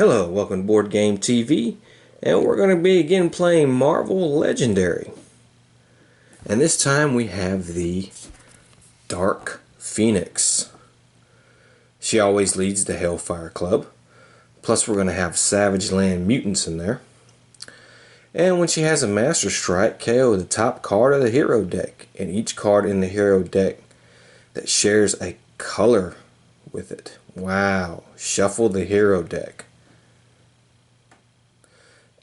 Hello, welcome to Board Game TV, and we're going to be again playing Marvel Legendary. And this time we have the Dark Phoenix. She always leads the Hellfire Club. Plus we're going to have Savage Land Mutants in there. And when she has a Master Strike, KO the top card of the hero deck, and each card in the hero deck that shares a color with it. Wow, shuffle the hero deck.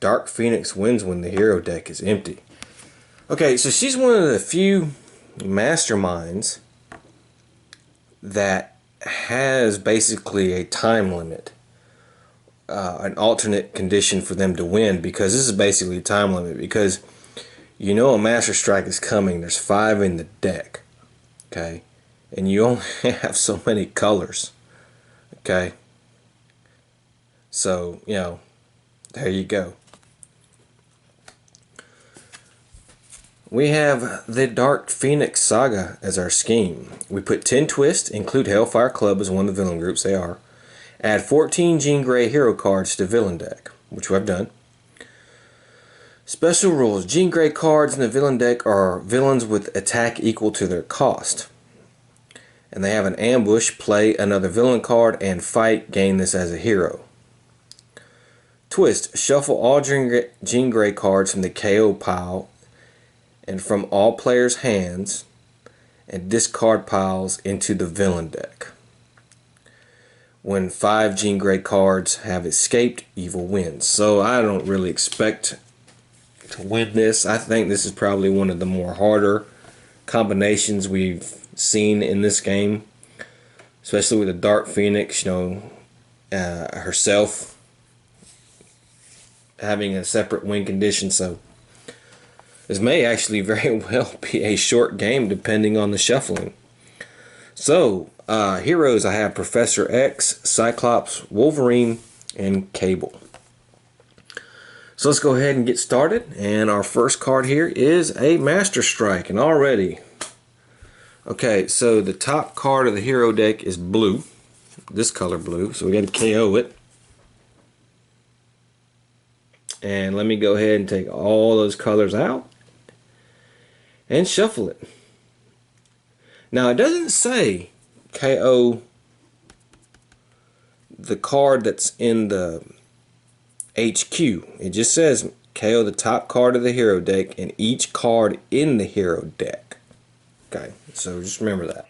Dark Phoenix wins when the hero deck is empty. Okay, so she's one of the few masterminds that has basically a time limit. An alternate condition for them to win, because this is basically a time limit, because you know a Master Strike is coming. There's 5 in the deck. Okay, and you only have so many colors. Okay, so you know, there you go. We have the Dark Phoenix Saga as our scheme. We put 10 twists, include Hellfire Club as one of the villain groups, they are. Add 14 Jean Grey hero cards to villain deck, which I've done. Special rules. Jean Grey cards in the villain deck are villains with attack equal to their cost. And they have an ambush, play another villain card, and fight, gain this as a hero. Twist. Shuffle all Jean Grey cards from the KO pile and from all players' hands, and discard piles into the villain deck. When 5 Jean Grey cards have escaped, evil wins. So I don't really expect to win this. I think this is probably one of the more harder combinations we've seen in this game, especially with the Dark Phoenix, you know, herself having a separate win condition. So this may actually very well be a short game depending on the shuffling. So, heroes, I have Professor X, Cyclops, Wolverine, and Cable. So let's go ahead and get started. And our first card here is a Master Strike. And already, okay, so the top card of the hero deck is blue. This color blue. So we got to KO it. And let me go ahead and take all those colors out and shuffle it. Now it doesn't say KO the card that's in the HQ. It just says KO the top card of the hero deck and each card in the hero deck. Okay, so just remember that.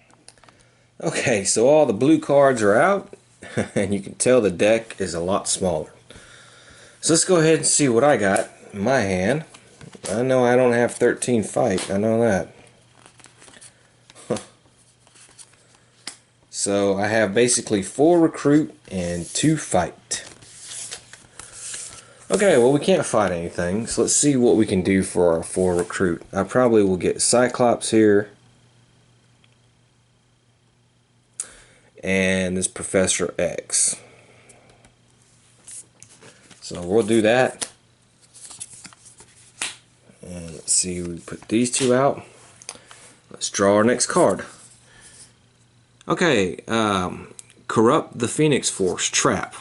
Okay, so all the blue cards are out and you can tell the deck is a lot smaller. So let's go ahead and see what I got in my hand. I know I don't have 13 fight, I know that. So I have basically 4 recruit and 2 fight. Okay, well we can't fight anything, so let's see what we can do for our 4 recruit. I probably will get Cyclops here. And this Professor X. So we'll do that. And let's see, we put these 2 out. Let's draw our next card. Okay, corrupt the Phoenix Force, trap.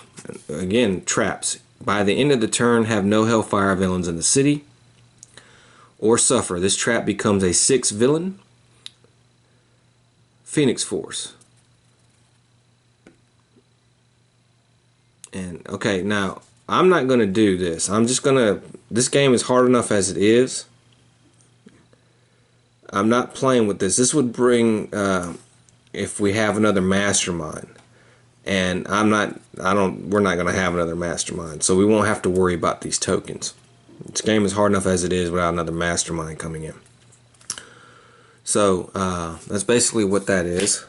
Again, traps. By the end of the turn, have no Hellfire villains in the city or suffer. This trap becomes a 6 villain Phoenix Force. And okay, now I'm not going to do this. I'm just going to, this game is hard enough as it is. I'm not playing with this. This would bring, if we have another mastermind. And we're not going to have another mastermind. So we won't have to worry about these tokens. This game is hard enough as it is without another mastermind coming in. So, that's basically what that is.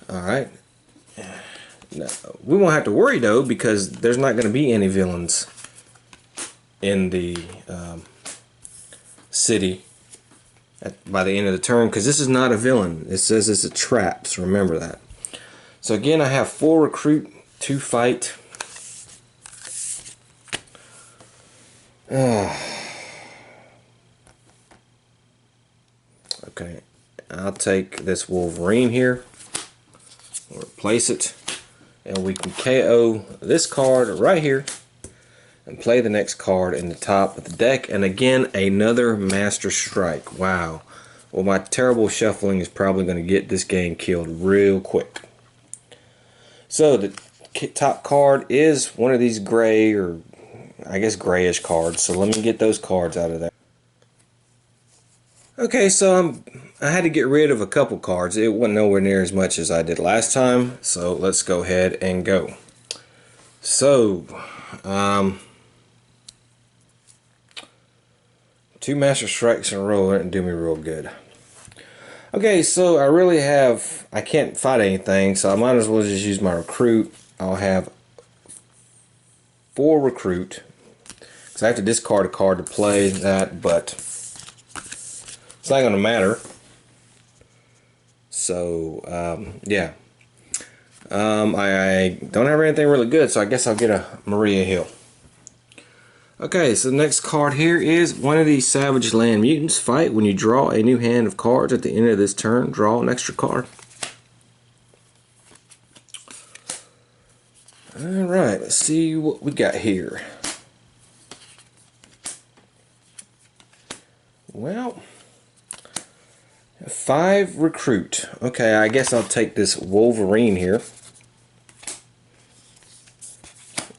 Alright. No, we won't have to worry though, because there's not going to be any villains in the city by the end of the turn, because this is not a villain. It says it's a trap, so remember that. So again, I have 4 recruit, 2 fight. Okay, I'll take this Wolverine here. We'll replace it. and we can KO this card right here and play the next card in the top of the deck. And again, another Master Strike. Wow. Well, my terrible shuffling is probably going to get this game killed real quick. So the top card is one of these gray, or I guess grayish cards. So let me get those cards out of there. Okay, so I had to get rid of a couple cards. It wasn't nowhere near as much as I did last time. So let's go ahead and go. So, 2 Master Strikes in a row didn't do me real good. Okay, so I can't fight anything, so I might as well just use my recruit. I'll have 4 recruit, because I have to discard a card to play that, but it's not going to matter. So, yeah. I don't have anything really good, so I guess I'll get a Maria Hill. Okay, so the next card here is one of these Savage Land Mutants. Fight when you draw a new hand of cards at the end of this turn. Draw an extra card. Alright, let's see what we got here. Well, 5 recruit. Okay, I guess I'll take this Wolverine here.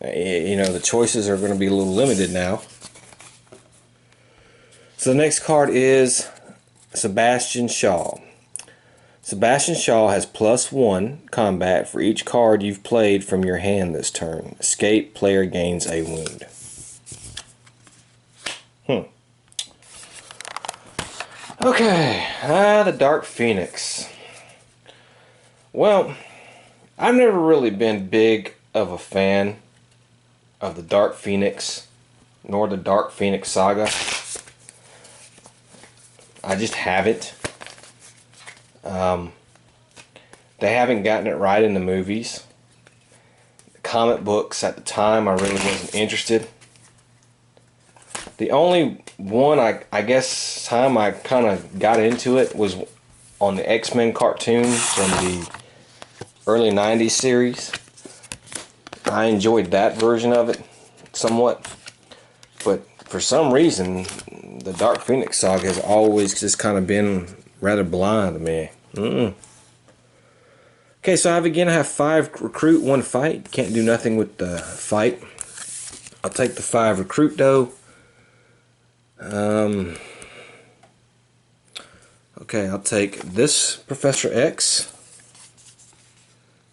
You know, the choices are going to be a little limited now. So the next card is Sebastian Shaw. Sebastian Shaw has +1 combat for each card you've played from your hand this turn. Escape, player gains a wound. Okay, the Dark Phoenix. Well, I've never really been big of a fan of the Dark Phoenix, nor the Dark Phoenix Saga. I just haven't. They haven't gotten it right in the movies. The comic books at the time, I really wasn't interested. The only one I guess time I kind of got into it was on the X-Men cartoon from the early 90s series. I enjoyed that version of it somewhat, but for some reason the Dark Phoenix Saga has always just kind of been rather blind to me. Okay, so I have 5 recruit, 1 fight. Can't do nothing with the fight. I'll take the 5 recruit though. Okay, I'll take this Professor X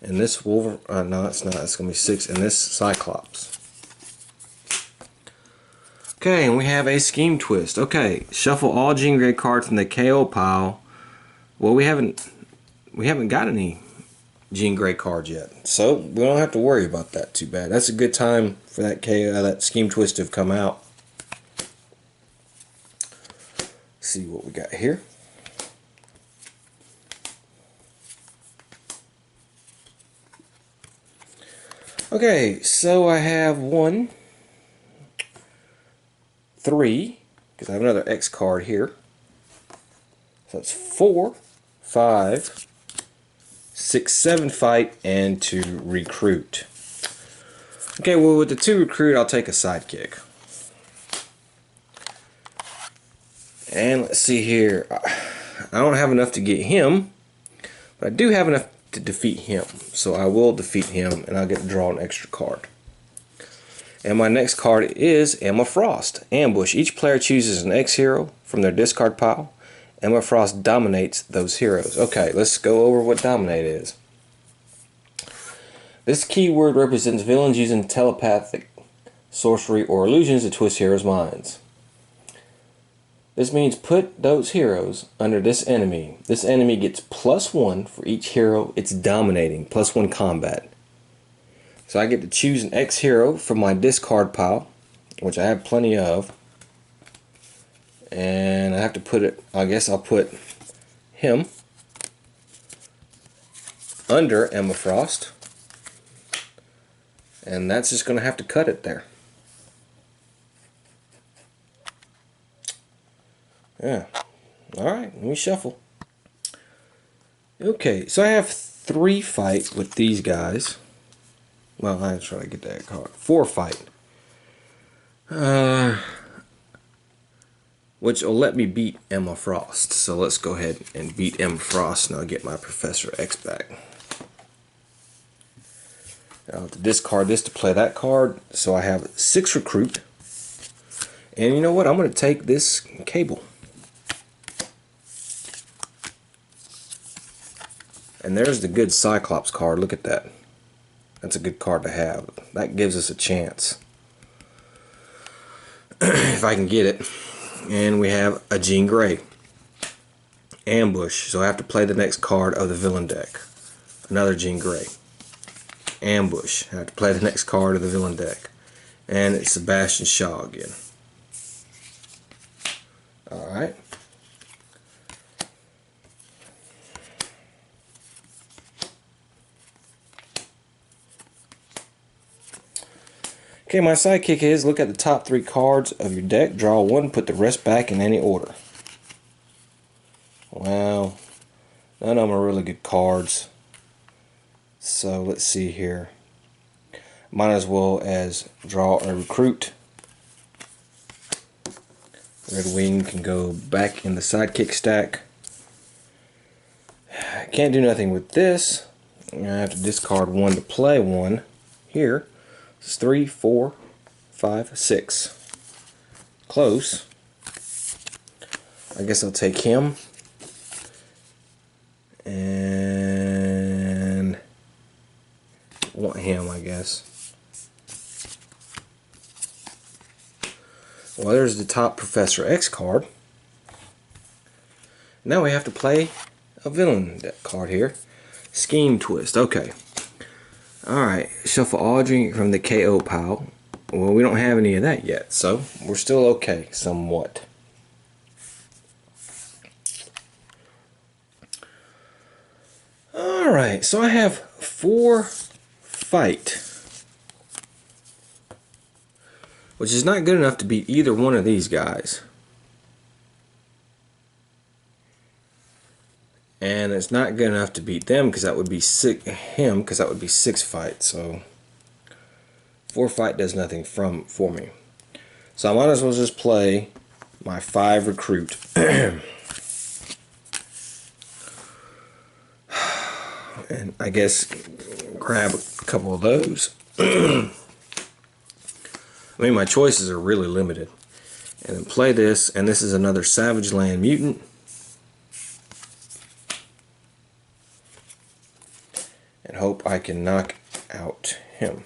and this Wolverine. No, it's not. It's gonna be 6, and this Cyclops. Okay, and we have a Scheme Twist. Okay, shuffle all Jean Grey cards in the KO pile. Well, we haven't got any Jean Grey cards yet, so we don't have to worry about that too bad. That's a good time for that that Scheme Twist to have come out. See what we got here. Okay, so I have 1, 3, because I have another X card here. So that's 4, 5, 6, 7 fight, and 2 recruit. Okay, well with the 2 recruit, I'll take a sidekick. And let's see here. I don't have enough to get him, but I do have enough to defeat him. So I will defeat him, and I'll get to draw an extra card. And my next card is Emma Frost. Ambush. Each player chooses an X hero from their discard pile. Emma Frost dominates those heroes. Okay, let's go over what dominate is. This keyword represents villains using telepathic, sorcery, or illusions to twist heroes' minds. This means put those heroes under this enemy. This enemy gets +1 for each hero it's dominating, +1 combat. So I get to choose an X hero from my discard pile, which I have plenty of. And I have to put it, I guess I'll put him under Emma Frost. And that's just going to have to cut it there. Yeah. Alright, let me shuffle. Okay, so I have 3 fight with these guys. Well, I was trying to get that card. 4 fight. Which will let me beat Emma Frost. So let's go ahead and beat Emma Frost, and I'll get my Professor X back. I'll have to discard this to play that card. So I have 6 recruit. And you know what? I'm going to take this cable. And there's the good Cyclops card. Look at that. That's a good card to have. That gives us a chance. If I can get it. And we have a Jean Grey. Ambush. So I have to play the next card of the villain deck. Another Jean Grey. Ambush. I have to play the next card of the villain deck. And it's Sebastian Shaw again. Alright. Okay, my sidekick is look at the top 3 cards of your deck, draw 1, put the rest back in any order. Well, none of them are really good cards. So let's see here. Might as well as draw a recruit. Red Wing can go back in the sidekick stack. Can't do nothing with this. I have to discard 1 to play 1 here. It's 3, 4, 5, 6. Close. I guess I'll take him. And want him, I guess. Well, there's the top Professor X card. Now we have to play a villain card here. Scheme Twist. Okay. Alright, shuffle Audrey from the KO pile. Well, we don't have any of that yet, so we're still okay, somewhat. Alright, so I have 4 fight. Which is not good enough to beat either one of these guys. And it's not good enough to beat them because that would be him because that would be 6 fight. So 4 fight does nothing for me. So I might as well just play my 5 recruit. And I guess grab a couple of those. I mean, my choices are really limited. And then play this, and this is another Savage Land Mutant. And hope I can knock out him.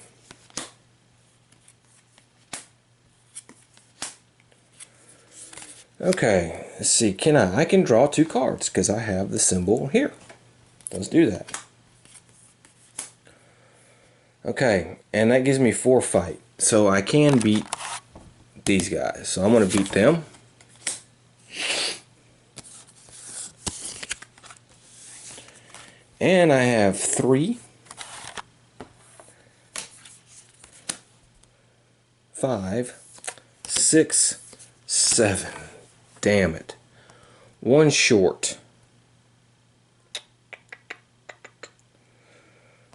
Okay, let's see. I can draw 2 cards because I have the symbol here. Let's do that. Okay, and that gives me 4 fight. So I can beat these guys. So I'm going to beat them. And I have 3, 5, 6, 7. Damn it. 1 short.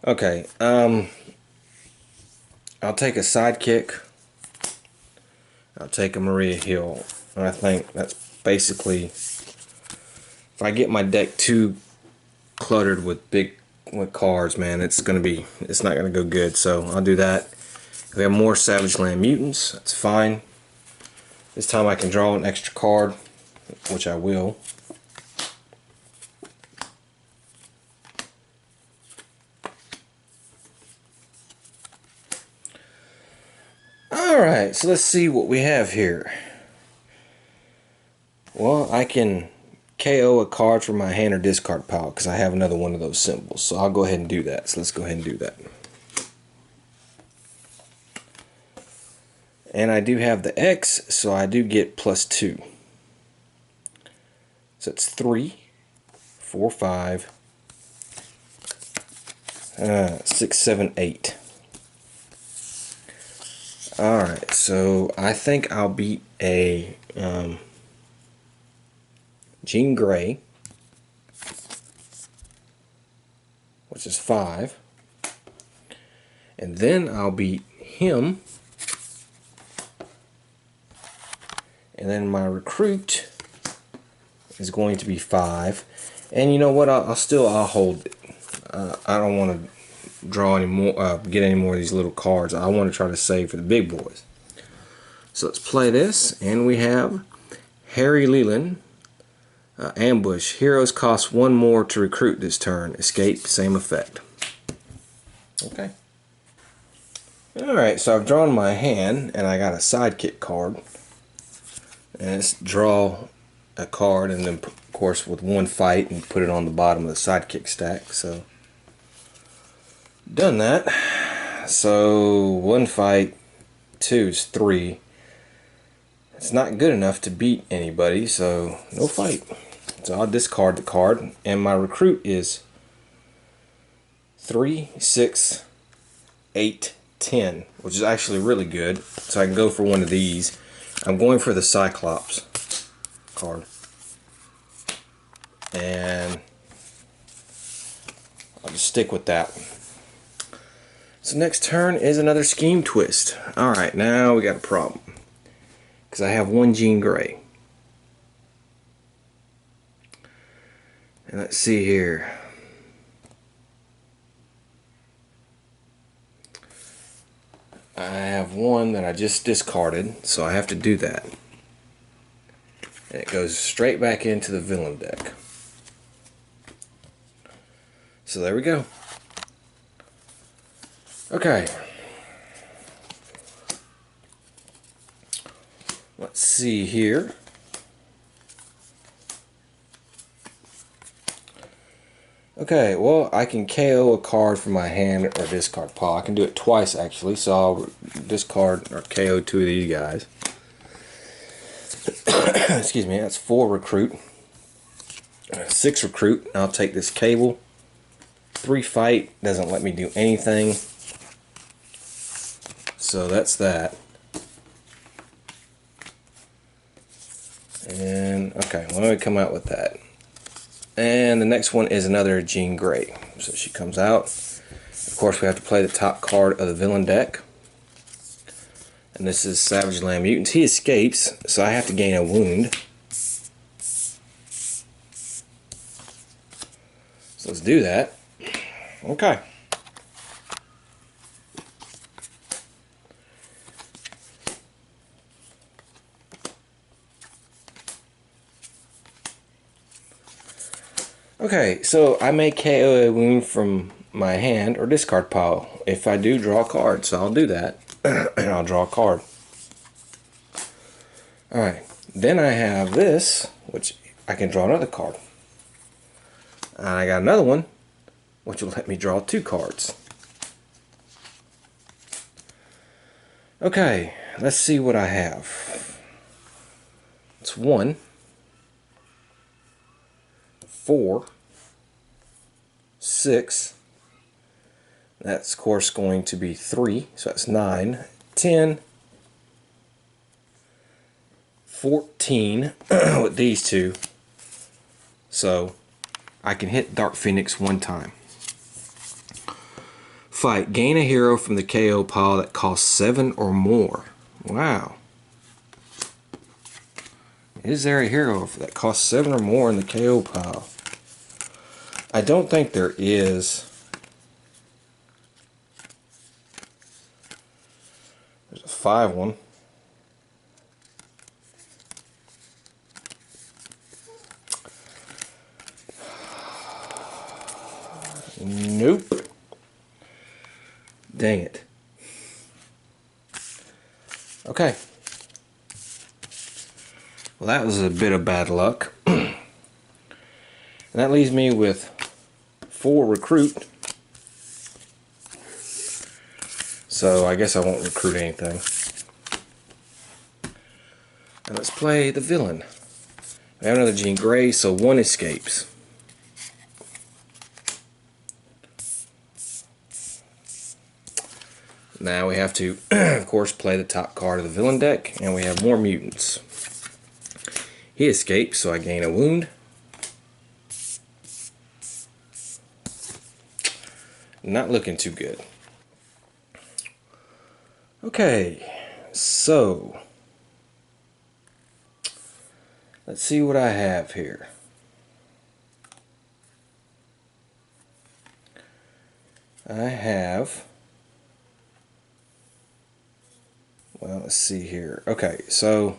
Okay, I'll take a sidekick. I'll take a Maria Hill. And I think that's basically, if I get my deck too cluttered with cards, man, it's not gonna go good. So I'll do that. If we have more Savage Land Mutants, that's fine. This time I can draw an extra card, which I will. Alright, so let's see what we have here. Well, I can KO a card from my hand or discard pile because I have another one of those symbols. So I'll go ahead and do that. So let's go ahead and do that. And I do have the X, so I do get +2. So it's 3, 4, 5, 6, 7, 8. Alright, so I think I'll beat a Jean Grey, which is 5. And then I'll beat him. And then my recruit is going to be 5. And you know what? I'll hold it. I don't want to draw any more, get any more of these little cards. I want to try to save for the big boys. So let's play this, and we have Harry Leland. Ambush. Heroes cost 1 more to recruit this turn. Escape, same effect. Okay. Alright, so I've drawn my hand, and I got a sidekick card. And it's draw a card, and then of course with 1 fight, and put it on the bottom of the sidekick stack. So done that. So 1 fight, 2 is 3. It's not good enough to beat anybody, so no fight. So I'll discard the card, and my recruit is 3, 6, 8, 10, which is actually really good. So I can go for one of these. I'm going for the Cyclops card. And I'll just stick with that. So next turn is another Scheme Twist. Alright, now we got a problem. Because I have 1 Jean Grey. And let's see here. I have 1 that I just discarded, so I have to do that. And it goes straight back into the villain deck. So there we go. Okay. Let's see here. Okay, well, I can KO a card from my hand or discard pile. I can do it twice, actually, so I'll discard or KO 2 of these guys. Excuse me, that's 4 recruit. 6 recruit. I'll take this cable. 3 fight. Doesn't let me do anything. So that's that. And, okay, let me come out with that. And the next one is another Jean Grey. So she comes out. Of course, we have to play the top card of the villain deck. And this is Savage Land Mutants. He escapes, so I have to gain a wound. So let's do that. Okay. Okay, so I may KO a wound from my hand or discard pile. If I do, draw a card, so I'll do that. And I'll draw a card. Alright, then I have this, which I can draw another card. And I got another one, which will let me draw 2 cards. Okay, let's see what I have. It's 1, 4, 6. That's of course going to be 3, so that's 9, 10, 14 with these 2. So I can hit Dark Phoenix 1 time. Fight. Gain a hero from the KO pile that costs 7 or more. Wow. Is there a hero that costs 7 or more in the KO pile? I don't think there is. There's a 5 one. Nope. Dang it. Okay. Well, that was a bit of bad luck. And that leaves me with 4 recruit. So I guess I won't recruit anything. And let's play the villain. We have another Jean Grey, so 1 escapes. Now we have to, of course, play the top card of the villain deck, and we have more mutants. He escapes, so I gain a wound. Not looking too good. Okay, so let's see what I have here. I have, well, let's see here. Okay, so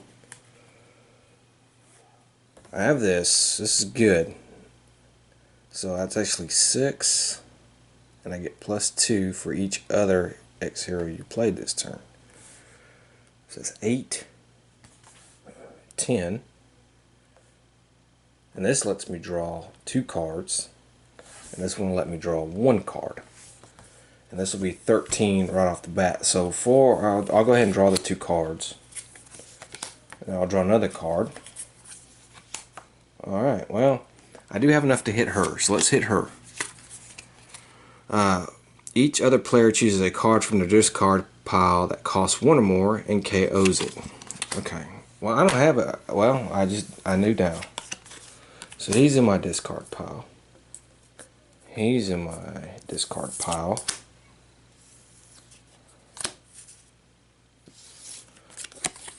I have this. This is good. So that's actually 6, and I get +2 for each other X hero you played this turn. So it's 8, 10, and this lets me draw 2 cards, and this one will let me draw 1 card. And this will be 13 right off the bat. So I'll go ahead and draw the 2 cards. And I'll draw another card. Alright, well, I do have enough to hit her, so let's hit her. Each other player chooses a card from the discard pile that costs 1 or more and KOs it. Okay, well, I don't have it. Well, I knew now. So he's in my discard pile. He's in my discard pile.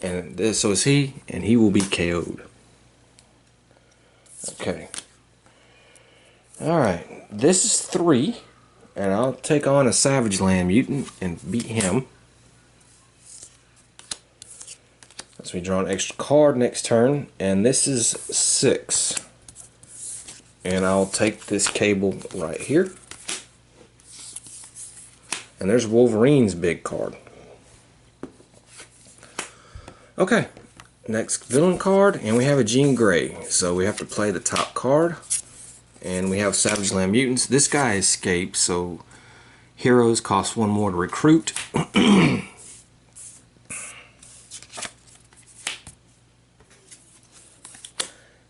And this, so is he, and he will be KO'd. Okay. Alright, this is 3, and I'll take on a Savage Land Mutant and beat him. So we draw an extra card next turn, and this is 6. And I'll take this cable right here. And there's Wolverine's big card. Okay, next villain card, and we have a Jean Grey. So we have to play the top card, and we have Savage Land Mutants. This guy escaped, so heroes cost 1 more to recruit.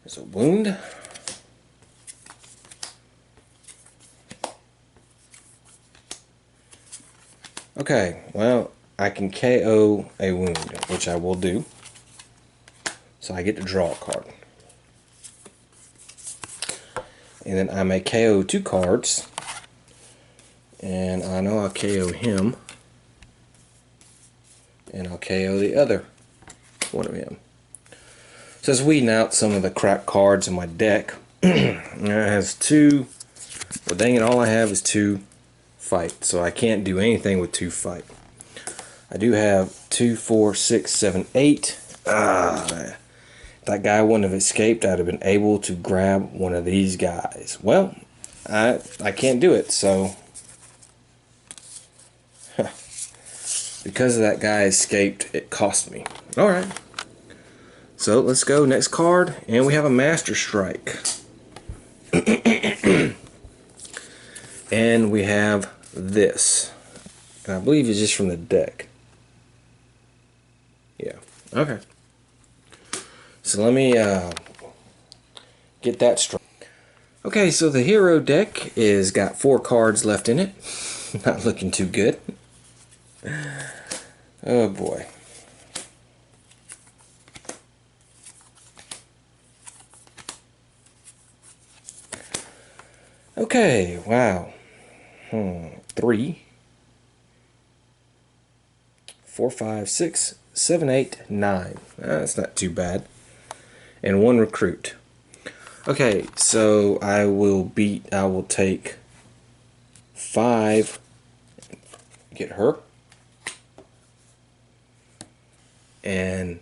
There's a wound. Okay, well, I can KO a wound, which I will do. So I get to draw a card. And then I may KO 2 cards. And I know I'll KO him. And I'll KO the other one of him. So it's weeding out some of the crap cards in my deck. It has 2. Well, dang it, all I have is 2 fight. So I can't do anything with 2 fight. I do have 2, 4, 6, 7, 8. If that guy wouldn't have escaped, I'd have been able to grab one of these guys. Well, I can't do it, so because of that guy escaped, it cost me. Alright. So let's go next card, and we have a Master Strike. And we have this. And I believe it's just from the deck. Yeah. Okay. So let me get that straight. Okay, so the hero deck is got 4 cards left in it. Not looking too good. Oh boy. Okay, wow. 3, 4, 5, 6, 7, 8, 9. That's not too bad. And 1 recruit. Okay, so I will take 5, get her, and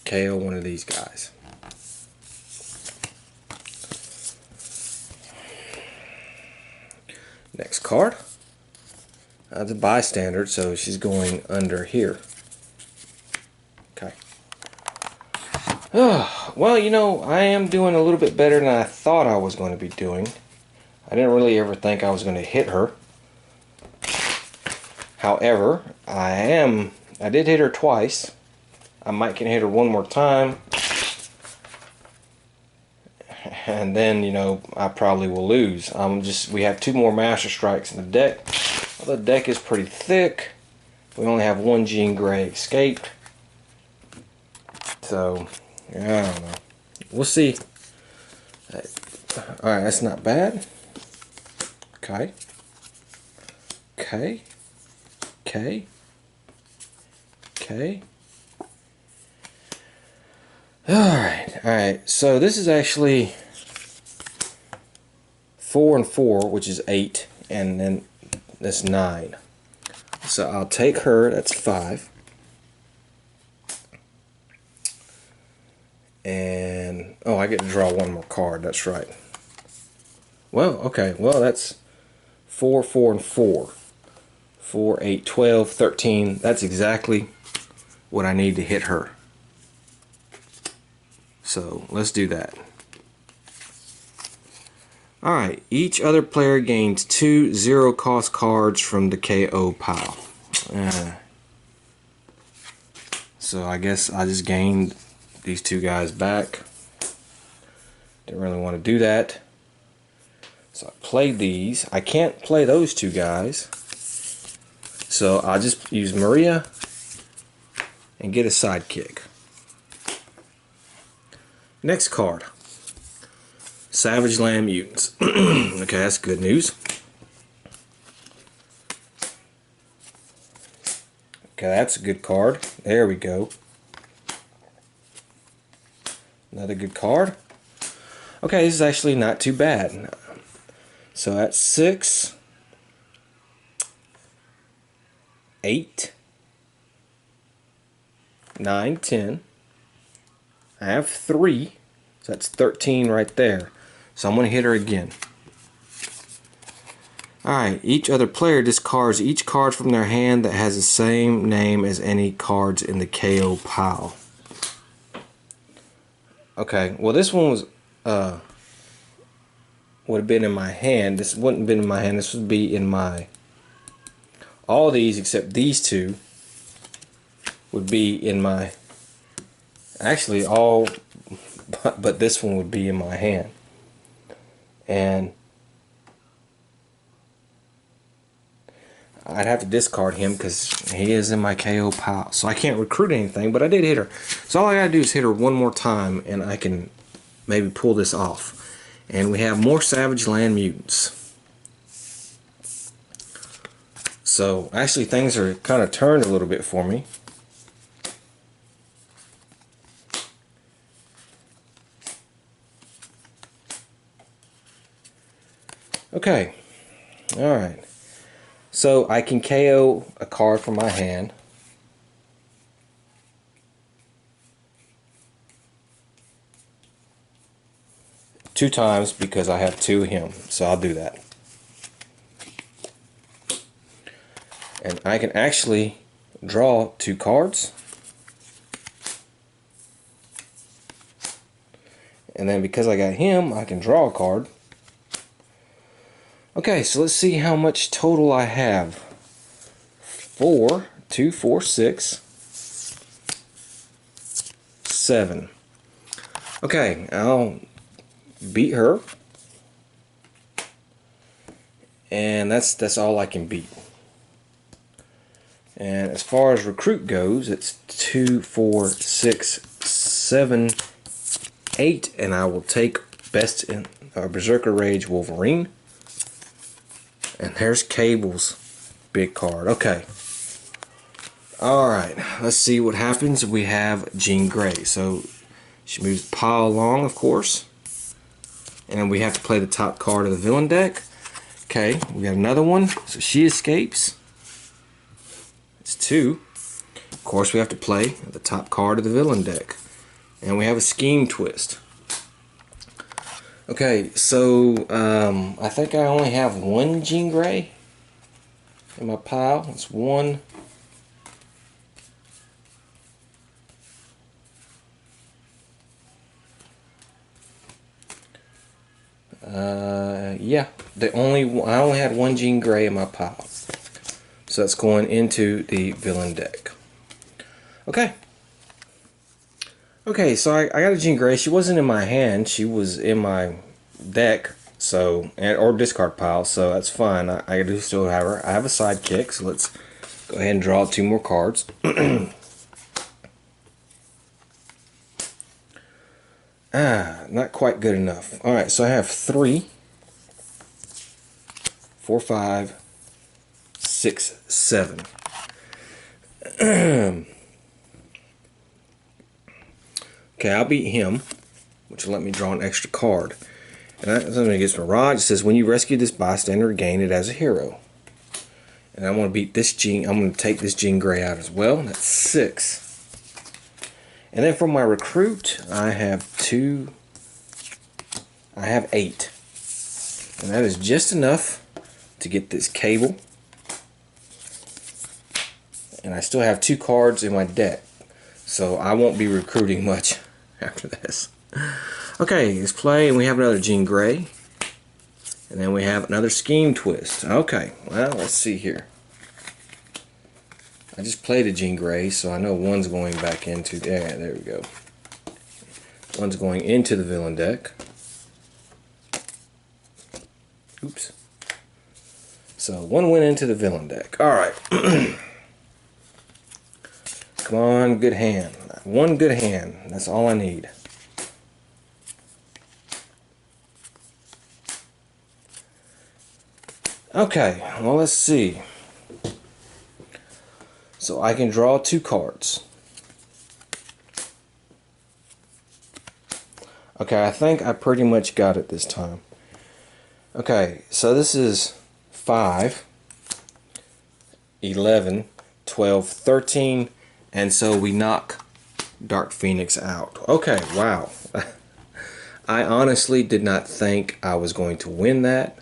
KO one of these guys. Next card. The bystander, so she's going under here. Okay. Well, you know, I am doing a little bit better than I thought I was going to be doing. I didn't really ever think I was going to hit her. However, I did hit her twice. I might can hit her 1 more time. And then, you know, I probably will lose. We have 2 more Master Strikes in the deck. Well, the deck is pretty thick. We only have 1 Jean Grey escaped. So, yeah, I don't know. We'll see. Alright, that's not bad. Okay. Okay. Okay. Okay. Alright. So this is actually 4 and 4, which is 8, and then that's 9. So I'll take her, that's 5. And, oh, I get to draw one more card, that's right. Well, okay, well, that's 4, 4, and 4. 4, 8, 12, 13. That's exactly what I need to hit her. So, let's do that. Alright, each other player gains 2 0-cost cards from the KO pile. So I guess I just gained these 2 guys back. Didn't really want to do that. So I played these. I can't play those 2 guys. So I'll just use Maria and get a sidekick. Next card. Savage Land Mutants. Okay, that's good news. Okay, that's a good card. There we go. Another good card. Okay, this is actually not too bad. So that's 6, 8, 9, 10. I have 3. So that's 13 right there. So I'm going to hit her again. Alright, each other player discards each card from their hand that has the same name as any cards in the KO pile. Okay, well this one was would have been in my hand. This wouldn't have been in my hand. This would be in my... All these except these 2 would be in my... Actually, all but this one would be in my hand. And I'd have to discard him because he is in my KO pile. So I can't recruit anything, but I did hit her. So all I gotta do is hit her one more time and I can maybe pull this off. And we have more Savage Land Mutants. So actually things are kind of turned a little bit for me. Okay. Alright. So I can KO a card from my hand. Two times because I have 2 of him. So I'll do that. And I can actually draw 2 cards. And then because I got him, I can draw a card. Okay, so let's see how much total I have. 4, 2, 4, 6, 7. Okay, I'll beat her. And that's all I can beat. And as far as recruit goes, it's 2, 4, 6, 7, 8, and I will take Best in Berserker Rage Wolverine. And there's Cable's big card. Okay. Alright, let's see what happens. We have Jean Grey. So she moves the pile along, of course. And we have to play the top card of the villain deck. Okay, we have another one. So she escapes. It's 2. Of course, we have to play the top card of the villain deck. And we have a Scheme Twist. Okay, so I think I only have 1 Jean Grey in my pile. It's 1. Yeah, I only had 1 Jean Grey in my pile. So that's going into the villain deck. Okay. Okay, so I got a Jean Grey. She wasn't in my hand. She was in my deck, so or discard pile. So that's fine. I do still have her. I have a sidekick. So let's go ahead and draw 2 more cards. Not quite good enough. All right, so I have 3, 4, 5, 6, 7. Okay, I'll beat him, which will let me draw an extra card. And that's something against Mirage. It says, when you rescue this bystander, gain it as a hero. And I want to beat this Jean. I'm going to take this Jean Grey out as well. That's 6. And then for my recruit, I have 8. And that is just enough to get this Cable. And I still have 2 cards in my deck. So I won't be recruiting much after this. Okay, let's play, and we have another Jean Grey. And then we have another Scheme Twist. Okay, well, let's see here. I just played a Jean Grey, so I know one's going back into... Yeah, there we go. One's going into the villain deck. Oops. So, one went into the villain deck. Alright. Come on, good hand. One good hand. That's all I need. Okay, well, let's see. So I can draw 2 cards. Okay, I think I pretty much got it this time. Okay, so this is 5, 11, 12, 13, and so we knock Dark Phoenix out. Okay, wow. I honestly did not think I was going to win that.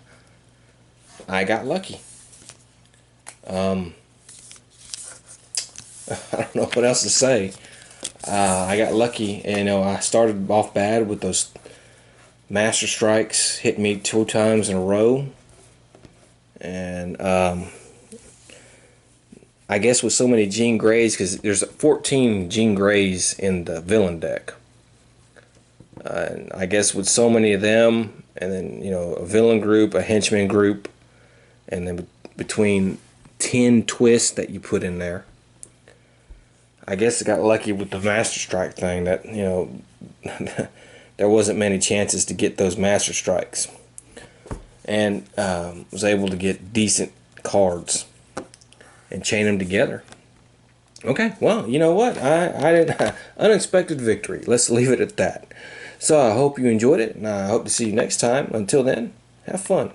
I got lucky. I don't know what else to say. I got lucky. You know, I started off bad with those Master Strikes, hit me 2 times in a row. And I guess with so many Jean Greys, because there's 14 Jean Greys in the villain deck. And I guess with so many of them, and then, you know, a villain group, a henchman group, and then between 10 twists that you put in there, I guess I got lucky with the Master Strike thing that, you know, there wasn't many chances to get those Master Strikes. And was able to get decent cards and chain them together. Okay, well, you know what? I did unexpected victory. Let's leave it at that. So I hope you enjoyed it, and I hope to see you next time. Until then, have fun.